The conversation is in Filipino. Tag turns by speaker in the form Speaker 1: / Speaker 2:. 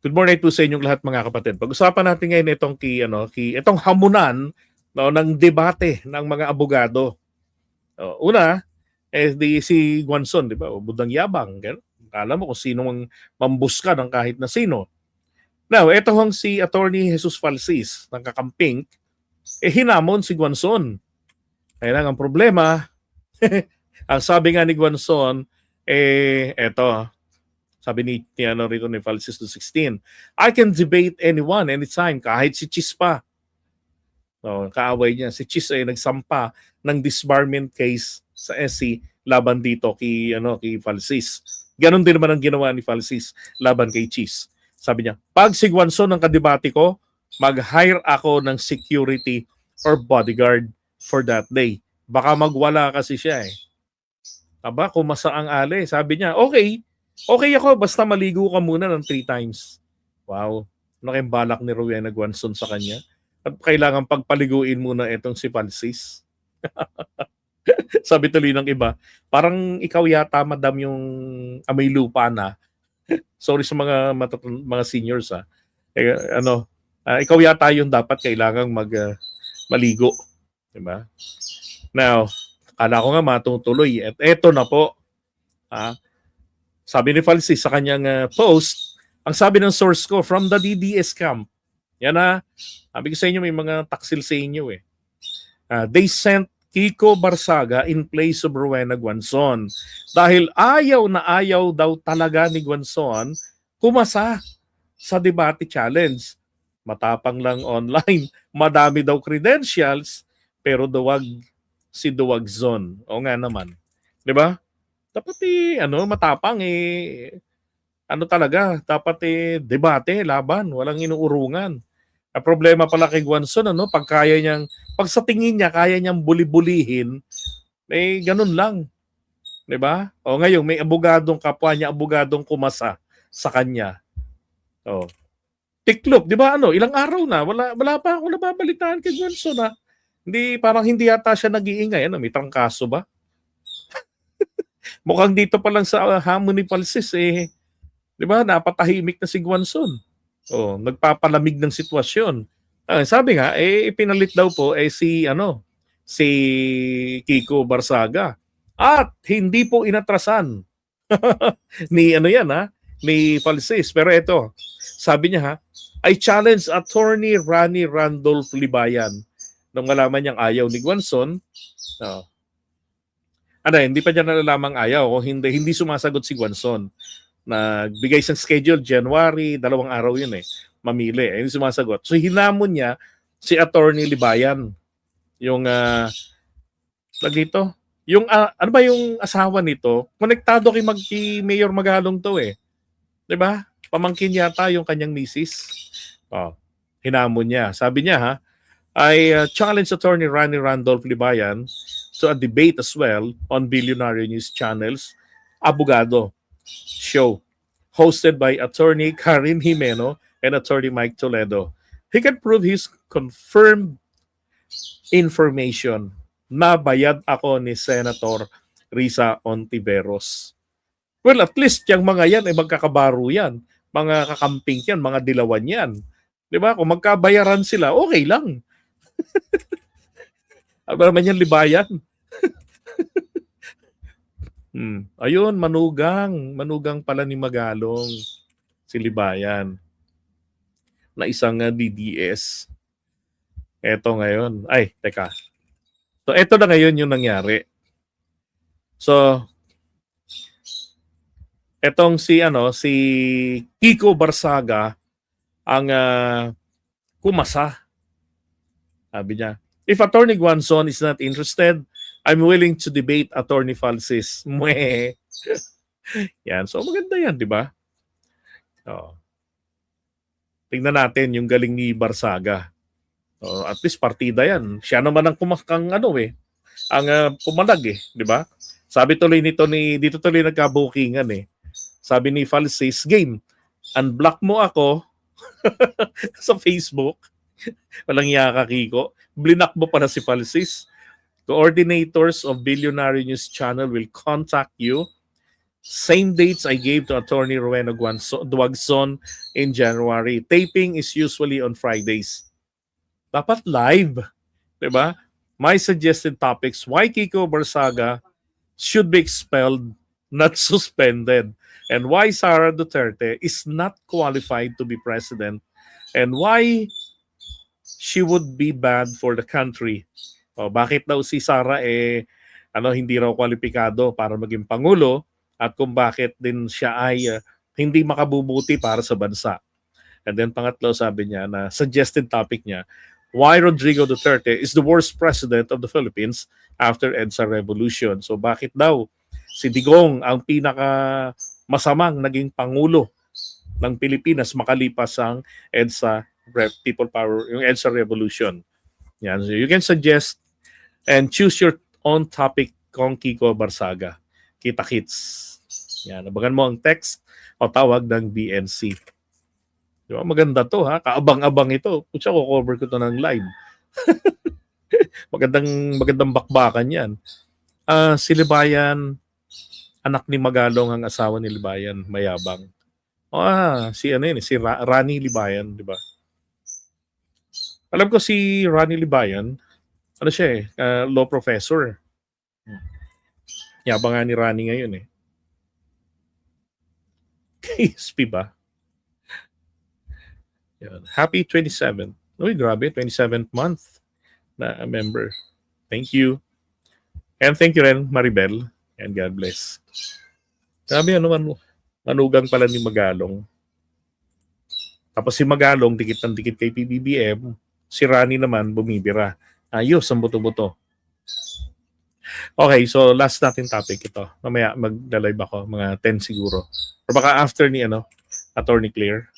Speaker 1: Good morning po sa inyong lahat mga kapatid. Pag-usapan natin ngayon itong hamunan no, ng debate ng mga abogado. Una, si Guanzon, di ba? O budang yabang. Ganun. Kala mo kung sino mang mambuska ng kahit na sino. Now, ito hong si Attorney Jesus Falsis ng kakamping, hinamon si Guanzon. Kaya lang ang problema, ang sabi nga ni Guanzon, sabi rito ni Falsis 216, I can debate anyone, anytime, kahit si Chis pa. Kaaway niya. Si Chis ay nagsampa ng disbarment case sa SC laban dito kay Falsis. Ganon din naman ang ginawa ni Falsis laban kay Chis. Sabi niya, pag si Guanzon ang kadebate ko, mag-hire ako ng security or bodyguard for that day. Baka magwala kasi siya eh. Aba, kumasa ang ale. Sabi niya, okay ako, basta maligo ka muna ng 3 times. Wow. Ano kayong balak ni Rowena Guanzon sa kanya? At kailangan pagpaliguin muna itong si Falsis. Sabi tuloy ng iba, parang ikaw yata, madam, yung amoy lupa na. Sorry sa mga seniors ha. Ikaw yata yung dapat kailangang maligo. Diba? Now, akala ko nga matutuloy. At eto na po. Sabi ni Falsis sa kanyang post, ang sabi ng source ko, from the DDS camp. Yan na. Sabi ko sa inyo, may mga taksil sa inyo eh. They sent Kiko Barsaga in place of Rowena Guanzon. Dahil ayaw na ayaw daw talaga ni Guanzon kumasa sa debate challenge. Matapang lang online. Madami daw credentials, pero duwag si Duwagzon. O nga naman. Di ba? Dapat matapang talaga, dapat debate, laban, walang inuurungan. Ang problema pala kay Guanzon, pag sa tingin niya, kaya niyang buli-bulihin, ganun lang. 'Di ba? O ngayon, may kapwa niya, abogadong kumasa sa kanya. Tiklop, 'di ba ilang araw na, wala pa ako nababalitaan kay Guanzon hindi yata siya nag-iingay, may trangkaso ba? Mukhang dito pa lang sa hamon ni Falsis, 'di ba, napatahimik na si Guanzon. Nagpapalamig ng sitwasyon. Sabi nga, ipinalit daw po si Kiko Barsaga. At hindi po inatrasan ni Falsis. Pero ito, sabi niya I challenge Attorney Rani Randolph Libayan. Nung malaman niyang ayaw ni Guanzon, hindi pa niya nalalamang ayaw o hindi sumasagot si Guanzon. Nagbigay siyang schedule January, 2 araw yun mamili, hindi sumasagot. So hinamon niya si Attorney Libayan, yung yung ano ba yung asawa nito, konektado kay Mayor Magalong to 'di ba? Pamangkin yata yung kanyang misis. Hinamon niya. Sabi niya I challenge Attorney Rani Randolph Libayan to a debate as well on Billionaire News Channel's Abogado show hosted by Attorney Karin Jimeno and Attorney Mike Toledo. He can prove his confirmed information na bayad ako ni Senator Risa Ontiveros. Well, at least yung mga yan ay magkakabaro yan. Mga kakamping yan, mga dilawan yan. Di ba? Kung magkabayaran sila, okay lang. Ano naman yan, Libayan? Ayun, manugang pala ni Magalong si Libayan na isang DDS. Eto ngayon. Ay, teka. So, eto na ngayon yung nangyari. So, etong si Kiko Barsaga ang kumasa. Sabi niya, if Attorney Guanzon is not interested, I'm willing to debate Attorney Falsis. Mweh. Yan. So, maganda yan, di ba? Tingnan natin yung galing ni Barsaga. At least partida yan. Siya naman ang ang pumalag di ba? Sabi tuloy dito tuloy nagkabukingan Sabi ni Falsis, game, unblock mo ako sa Facebook. Walang yaka, Kiko. Blinak mo pa na si Falsis. Coordinators of Billionaire News Channel will contact you Same dates I gave to Attorney Rowena Duagson in January. Taping is usually on Fridays. Dapat live. Diba? My suggested topics, why Kiko Barsaga should be expelled, not suspended, and why Sara Duterte is not qualified to be president, and why she would be bad for the country. O, bakit daw si Sara hindi raw kwalipikado para maging pangulo, at kung bakit din siya ay hindi makabubuti para sa bansa. And then pangatlo, sabi niya na suggested topic niya, why Rodrigo Duterte is the worst president of the Philippines after EDSA Revolution. So bakit daw si Digong ang pinaka masamang naging pangulo ng Pilipinas makalipas ang EDSA People Power, yung EDSA Revolution. Yan. So you can suggest and choose your own topic, Kong Kiko Barsaga. Kita-kits. Yan. Abangan mo ang text o tawag ng BNC. Diba? Maganda to ha. Kaabang-abang ito. Kutsa ko cover ko to ng live. magandang bakbakan yan. Si Libayan, anak ni Magalong ang asawa ni Libayan, mayabang. Si Rani Libayan, di ba? Alam ko si Rani Libayan, siya law professor. Yabang nga ni Rani ngayon KSP ba? Yan. Happy 27th. Uy, grabe, 27th month na member. Thank you. And thank you rin, Maribel. And God bless. Grabe, manugang pala ni Magalong. Tapos si Magalong, dikit ng dikit kay PBBM. Si Rani naman, bumibira. Ayos, ang buto-buto. Okay, so last natin topic ito. Mamaya magla-live ako, mga 10 siguro. Or baka after ni Attorney Claire.